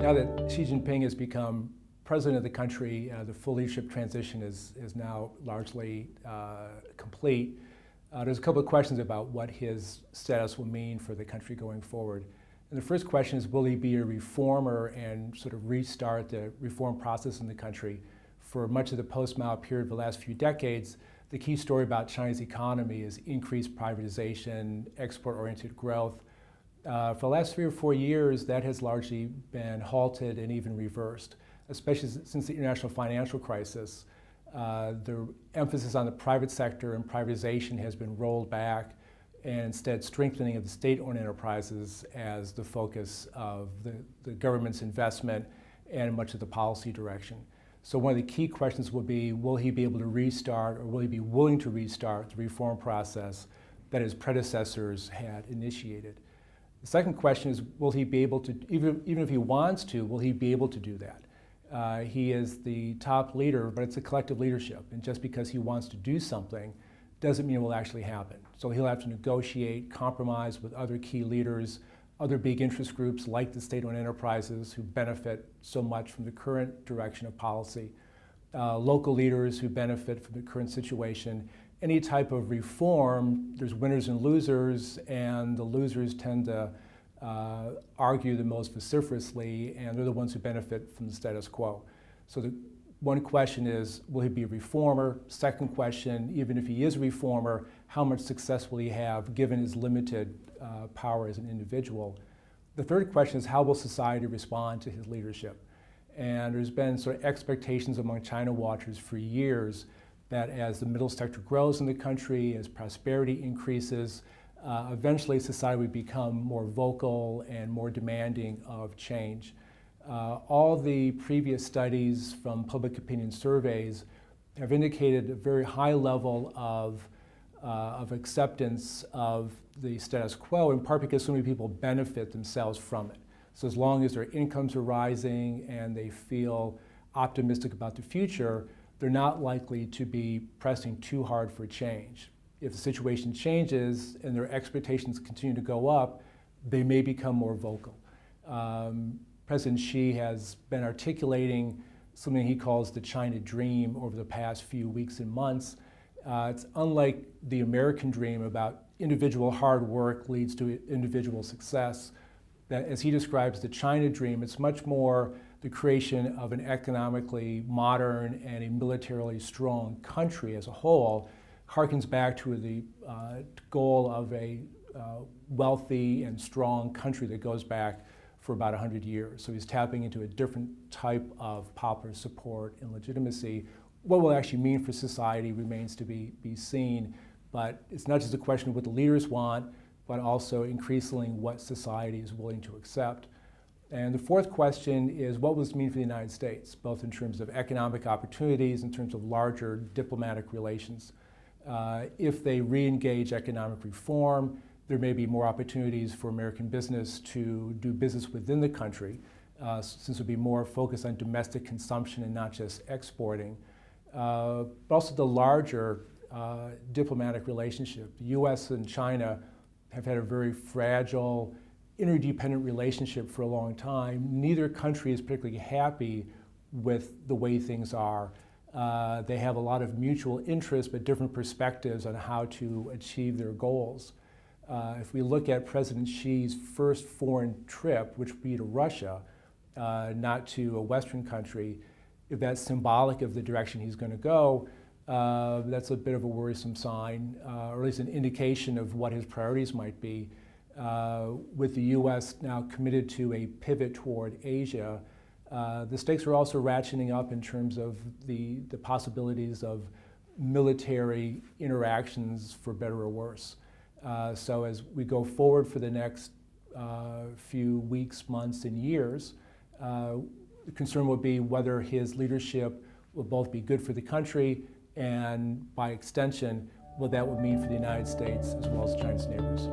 Now that Xi Jinping has become president of the country, the full leadership transition is now largely complete. There's a couple of questions about what his status will mean for the country going forward. And the first question is, will he be a reformer and sort of restart the reform process in the country? For much of the post-Mao period, the last few decades, the key story about China's economy is increased privatization, export-oriented growth. For the last 3 or 4 years, that has largely been halted and even reversed, especially since the international financial crisis. The emphasis on the private sector and privatization has been rolled back, and instead strengthening of the state-owned enterprises as the focus of the government's investment and much of the policy direction. So one of the key questions will be, will he be able to restart, or will he be willing to restart the reform process that his predecessors had initiated? The second question is, will he be able to, even if he wants to, will he be able to do that? He is the top leader, but it's a collective leadership, and just because he wants to do something doesn't mean it will actually happen. So he'll have to negotiate, compromise with other key leaders, other big interest groups like the state-owned enterprises who benefit so much from the current direction of policy, local leaders who benefit from the current situation. Any type of reform, there's winners and losers, and the losers tend to argue the most vociferously, and they're the ones who benefit from the status quo. So the one question is, will he be a reformer? Second question, even if he is a reformer, how much success will he have given his limited power as an individual? The third question is, how will society respond to his leadership? And there's been sort of expectations among China watchers for years that as the middle sector grows in the country, as prosperity increases, eventually society would become more vocal and more demanding of change. All the previous studies from public opinion surveys have indicated a very high level of acceptance of the status quo, in part because so many people benefit themselves from it. So as long as their incomes are rising and they feel optimistic about the future, they're not likely to be pressing too hard for change. If the situation changes and their expectations continue to go up, they may become more vocal. President Xi has been articulating something he calls the China dream over the past few weeks and months. It's unlike the American dream about individual hard work leads to individual success. That, as he describes the China dream, it's much more the creation of an economically modern and a militarily strong country as a whole, harkens back to the goal of a wealthy and strong country that goes back for about 100 years. So he's tapping into a different type of popular support and legitimacy. What will it actually mean for society remains to be seen, but it's not just a question of what the leaders want, but also increasingly what society is willing to accept. And the fourth question is, what will this mean for the United States, both in terms of economic opportunities, in terms of larger diplomatic relations? If they re-engage economic reform, there may be more opportunities for American business to do business within the country, since it would be more focused on domestic consumption and not just exporting. But also the larger diplomatic relationship. The US and China have had a very fragile, interdependent relationship for a long time. Neither country is particularly happy with the way things are. They have a lot of mutual interests, but different perspectives on how to achieve their goals. If we look at President Xi's first foreign trip, which would be to Russia, not to a Western country, if that's symbolic of the direction he's going to go, that's a bit of a worrisome sign, or at least an indication of what his priorities might be. With the US now committed to a pivot toward Asia, the stakes are also ratcheting up in terms of the possibilities of military interactions, for better or worse. So as we go forward for the next few weeks, months, and years, the concern will be whether his leadership will both be good for the country and, by extension, what that would mean for the United States as well as China's neighbors.